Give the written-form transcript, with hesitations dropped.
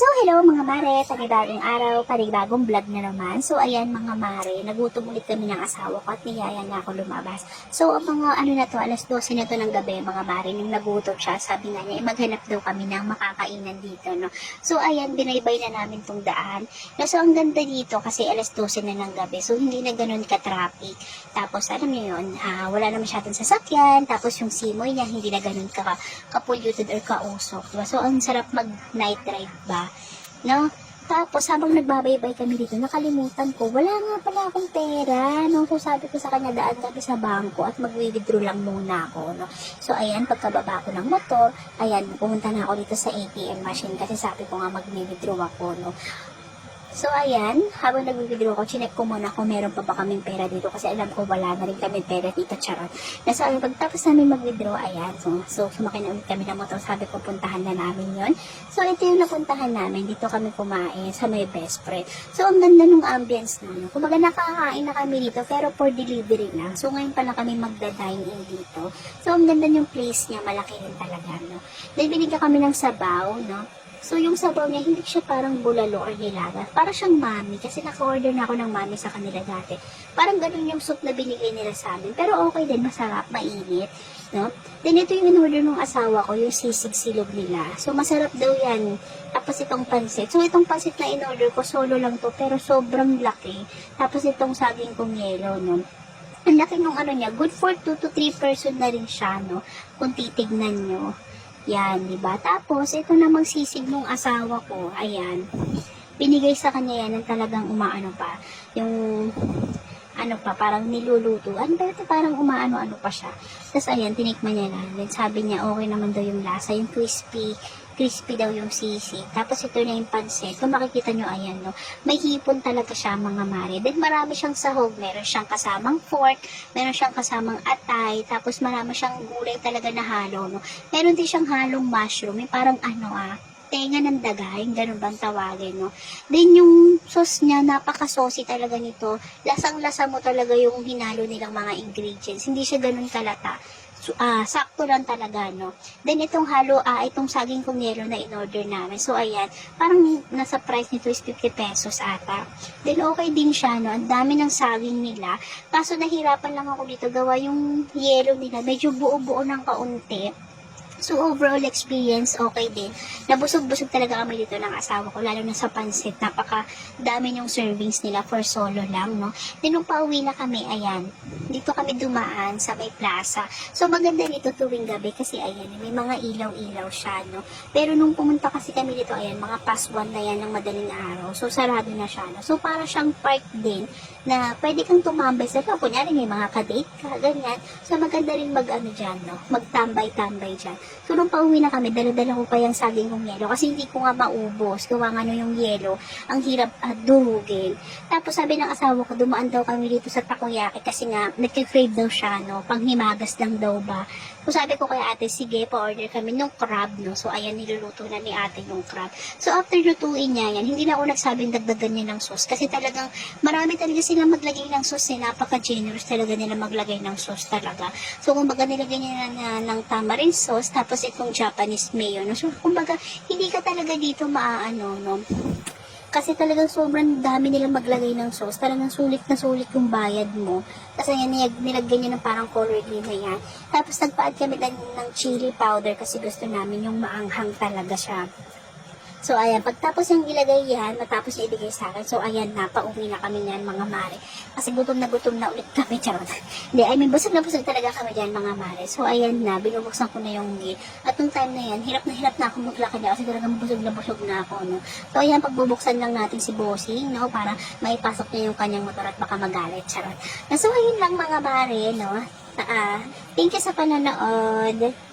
So, hello mga mare, panibagong araw, panibagong vlog na naman. So, ayan mga mare, nagutom ulit kami ng asawa ko at niyaya niya ako lumabas. So, ang mga ano na to, alas 12 na to ng gabi mga mare, nung nagutom siya, sabi nga niya, maghanap daw kami ng makakainan dito, no. So, ayan, binaybay na namin tong daan. So, ang ganda dito kasi alas 12 na ng gabi, so hindi na ganun ka-traffic. Tapos, alam niyo yun, wala na masyadong sasakyan, tapos yung simoy niya, hindi na ganun ka-polluted or kausok, diba? So, ang sarap mag-night drive ba? No? Tapos, habang nagbabaybay kami dito, nakalimutan ko, wala nga pala akong pera. No? So, sabi ko sa kanya, daan kami sa bangko at mag-withdraw lang muna ako. No? So, ayan, pagkababa ko ng motor, ayan, pumunta na ako dito sa ATM machine kasi sabi ko nga mag-withdraw ako. No? So, ayan, habang nag-withdraw ko, chinek ko muna kung meron pa ba kaming pera dito kasi alam ko wala na rin kami pera dito, charot. So, ayun, pagtapos namin mag-withdraw, ayan, so sumakay na ulit kami ng motor, sabi ko, puntahan na namin yon. So, ito yung napuntahan namin, dito kami kumain sa may best friend. So, ang ganda nung ambience na, no? Kumbaga nakakain na kami dito, pero for delivery na. So, ngayon pa na kami magda-dine in dito. So, ang ganda yung place niya, malaki rin talaga, no? Dahil binigyan kami ng sabaw, no? So, yung sabaw niya, hindi siya parang bulalo or nilaga. Para siyang mami, kasi naka-order na ako ng mami sa kanila dati. Parang ganun yung soup na binigay nila sa amin. Pero okay din, masarap, mainit. No? Then, ito yung in-order ng asawa ko, yung sisig silog nila. So, masarap daw yan. Tapos, itong pansit. So, itong pansit na in-order ko, solo lang to, pero sobrang laki. Tapos, itong saging kong yelo, no? Ang laki nung ano niya, good for 2 to 3 person na rin siya, no? Kung titignan nyo. Yan, diba? Tapos, ito namang sisig nung asawa ko, ayan, binigay sa kanya yan ng talagang umaano pa, yung, ano pa, parang niluluto. Ano ba ito? Parang umaano-ano pa siya. Tapos, ayan, tinikman niya na. Then, sabi niya, okay naman daw yung lasa, yung crispy daw yung sisig. Tapos, ito na yung pansit. Kung makikita nyo, ayan, no, may hipon talaga siya, mga mare. Then, marami siyang sahog. Meron siyang kasamang pork, meron siyang kasamang atay, tapos marami siyang gulay talaga na halo, no. Meron din siyang halong mushroom. May parang, tenga ng daga, yung ganun bang tawagin, no. Then, yung sauce niya, napaka-saucy talaga nito. Lasang-lasa mo talaga yung hinalo nilang mga ingredients. Hindi siya ganun kalata. So, sakto lang talaga, no. Then, itong itong saging kong yelo na in-order namin. So, ayan, parang nasa price nito is 50 pesos ata. Then, okay din siya, no. Ang dami ng saging nila. Kaso, nahirapan lang ako dito gawa yung yelo nila. Medyo buo-buo ng kaunti. So, overall experience, okay din. Nabusog-busog talaga kami dito ng asawa ko, lalo na sa pansit. Napaka-dami yung servings nila for solo lang, no. Then, nung pauwi na kami, ayan, dito kami dumaan sa may plaza. So, maganda dito tuwing gabi kasi, ayan, may mga ilaw-ilaw siya, no. Pero, nung pumunta kasi kami dito, ayan, mga past 1 na yan ng madaling araw. So, sarado na siya, no. So, para siyang park din na pwede kang tumambay sa ito. Kunyari, may mga kadate ka, ganyan. So, maganda rin dyan, no. Magtambay-tambay dyan. So, nung pauwi na kami, dala-dala ko pa yung saging kong yelo kasi hindi ko nga maubos. Gawa nga yung yelo, ang hirap durugin. Tapos sabi ng asawa ko, dumaan daw kami dito sa takoyaki kasi nga, nagka-crave daw siya, no? Panghimagas lang daw ba. So, sabi ko kay ate, sige, pa-order kami ng crab, no? So, ayan, niluluto na ni ate yung crab. So, after lutuin niya yan, hindi na ako nagsabing dagdagan niya ng sauce kasi talagang marami talaga sila maglagay ng sauce. Napaka-generous talaga nila maglagay ng sauce talaga. So, kumbaga nilagay niya na ng tamarind sauce, tapos itong Japanese mayo, no? So, kumbaga, hindi ka talaga dito maaano, no? Kasi talagang sobrang dami nilang maglagay ng sauce. Talagang sulit na sulit yung bayad mo. Kasi yan, nilagay niya ng parang color green na yan. Tapos nagpa-add kami ng chili powder kasi gusto namin yung maanghang talaga siya. So, ayan, pagtapos yung ilagay yan, matapos niya ibigay sa akin. So, ayan na, pauwi na kami niyan, mga mare. Kasi gutom na ulit kami, charot. Hindi, I mean, busog na busog talaga kami dyan, mga mare. So, ayan na, binubuksan ko na yung gate. At nung time na yan, hirap na ako maglakad na kasi talagang busog na ako, no. So, ayan, pagbubuksan lang natin si Bossing, no, para maipasok niya yung kanyang motor at baka magalit, charot. So, ayun lang, mga mare, no. Thank you sa panonood.